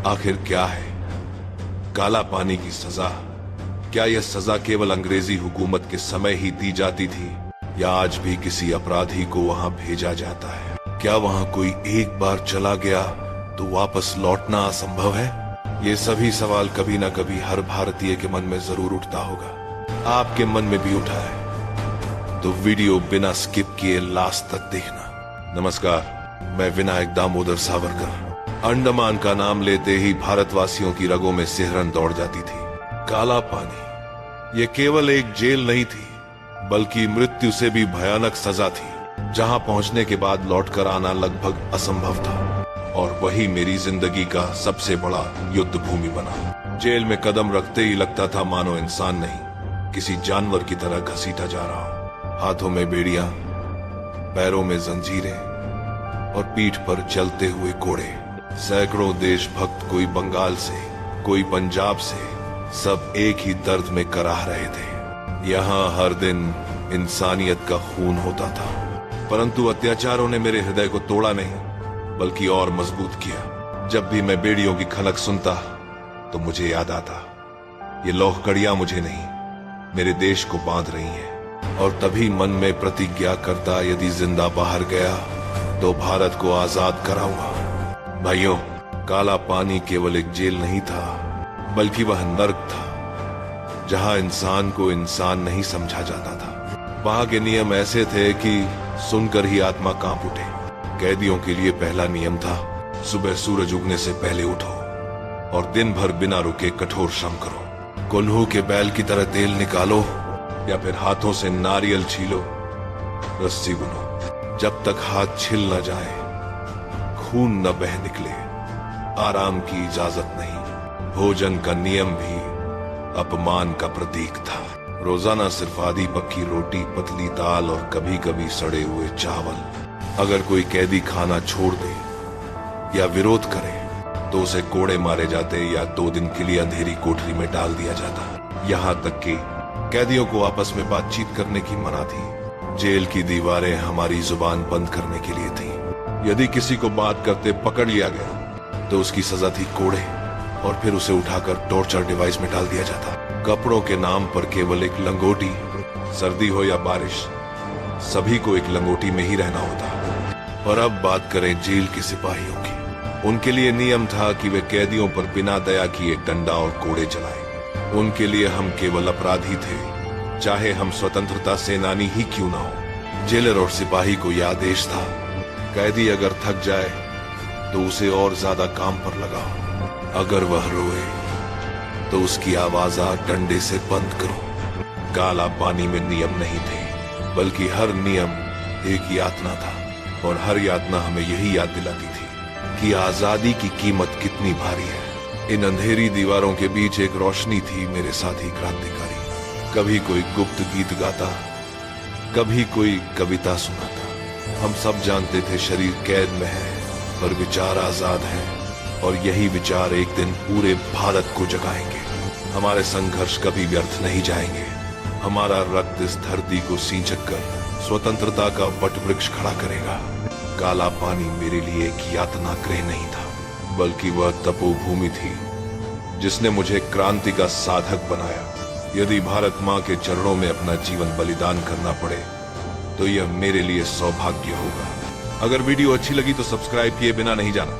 आखिर क्या है काला पानी की सजा? क्या यह सजा केवल अंग्रेजी हुकूमत के समय ही दी जाती थी या आज भी किसी अपराधी को वहां भेजा जाता है? क्या वहां कोई एक बार चला गया तो वापस लौटना असंभव है? ये सभी सवाल कभी ना कभी हर भारतीय के मन में जरूर उठता होगा। आपके मन में भी उठा है तो वीडियो बिना स्किप किए लास्ट तक देखना। नमस्कार, मैं विनायक दामोदर सावरकर। अंडमान का नाम लेते ही भारतवासियों की रगों में सिहरन दौड़ जाती थी। काला पानी ये केवल एक जेल नहीं थी, बल्कि मृत्यु से भी भयानक सजा थी, जहां पहुंचने के बाद लौटकर आना लगभग असंभव था। और वही मेरी जिंदगी का सबसे बड़ा युद्ध भूमि बना। जेल में कदम रखते ही लगता था मानो इंसान नहीं, किसी जानवर की तरह घसीटा जा रहा हो। हाथों में बेड़ियां, पैरों में जंजीरें और पीठ पर चलते हुए कोड़े। सैकड़ों देशभक्त, कोई बंगाल से, कोई पंजाब से, सब एक ही दर्द में कराह रहे थे। यहाँ हर दिन इंसानियत का खून होता था, परंतु अत्याचारों ने मेरे हृदय को तोड़ा नहीं, बल्कि और मजबूत किया। जब भी मैं बेड़ियों की खनक सुनता तो मुझे याद आता, ये लोहकड़ियां मुझे नहीं, मेरे देश को बांध रही हैं। और तभी मन में प्रतिज्ञा करता, यदि जिंदा बाहर गया तो भारत को आजाद कराऊंगा। भाइयों, काला पानी केवल एक जेल नहीं था, बल्कि वह नर्क था, जहां इंसान को इंसान नहीं समझा जाता था। वहां के नियम ऐसे थे कि सुनकर ही आत्मा कांप उठे। कैदियों के लिए पहला नियम था, सुबह सूरज उगने से पहले उठो और दिन भर बिना रुके कठोर श्रम करो। कोल्हू के बैल की तरह तेल निकालो या फिर हाथों से नारियल छीलो, रस्सी बुनो। जब तक हाथ छिल न जाए, खून न बह निकले, आराम की इजाजत नहीं। भोजन का नियम भी अपमान का प्रतीक था। रोजाना सिर्फ आधी पक्की रोटी, पतली दाल और कभी कभी सड़े हुए चावल। अगर कोई कैदी खाना छोड़ दे या विरोध करे तो उसे कोड़े मारे जाते या 2 दिन के लिए अंधेरी कोठरी में डाल दिया जाता। यहाँ तक कि कैदियों को आपस में बातचीत करने की मना थी। जेल की दीवारें हमारी जुबान बंद करने के लिए थी। यदि किसी को बात करते पकड़ लिया गया तो उसकी सजा थी कोड़े, और फिर उसे उठाकर टॉर्चर डिवाइस में डाल दिया जाता। कपड़ों के नाम पर केवल एक लंगोटी, सर्दी हो या बारिश, सभी को एक लंगोटी में ही रहना होता। और अब बात करें जेल के सिपाहियों की। उनके लिए नियम था कि वे कैदियों पर बिना दया किए डंडा और कोड़े चलाएं। उनके लिए हम केवल अपराधी थे, चाहे हम स्वतंत्रता सेनानी ही क्यों ना हो। जेलर और सिपाही को यह आदेश था, कैदी अगर थक जाए तो उसे और ज्यादा काम पर लगाओ। अगर वह रोए तो उसकी आवाज़ डंडे से बंद करो। काला पानी में नियम नहीं थे, बल्कि हर नियम एक यातना था, और हर यातना हमें यही याद दिलाती थी कि आजादी की कीमत कितनी भारी है। इन अंधेरी दीवारों के बीच एक रोशनी थी, मेरे साथी क्रांतिकारी। कभी कोई गुप्त गीत गाता, कभी कोई कविता सुनाता। हम सब जानते थे शरीर कैद में है, पर विचार आजाद है, और यही विचार एक दिन पूरे भारत को जगाएंगे। हमारे संघर्ष कभी व्यर्थ नहीं जाएंगे। हमारा रक्त इस धरती को सींचक कर स्वतंत्रता का वट वृक्ष खड़ा करेगा। काला पानी मेरे लिए एक यातना गृह नहीं था, बल्कि वह तपोभूमि थी जिसने मुझे क्रांति का साधक बनाया। यदि भारत माँ के चरणों में अपना जीवन बलिदान करना पड़े तो यह मेरे लिए सौभाग्य होगा। अगर वीडियो अच्छी लगी तो सब्सक्राइब किए बिना नहीं जाना।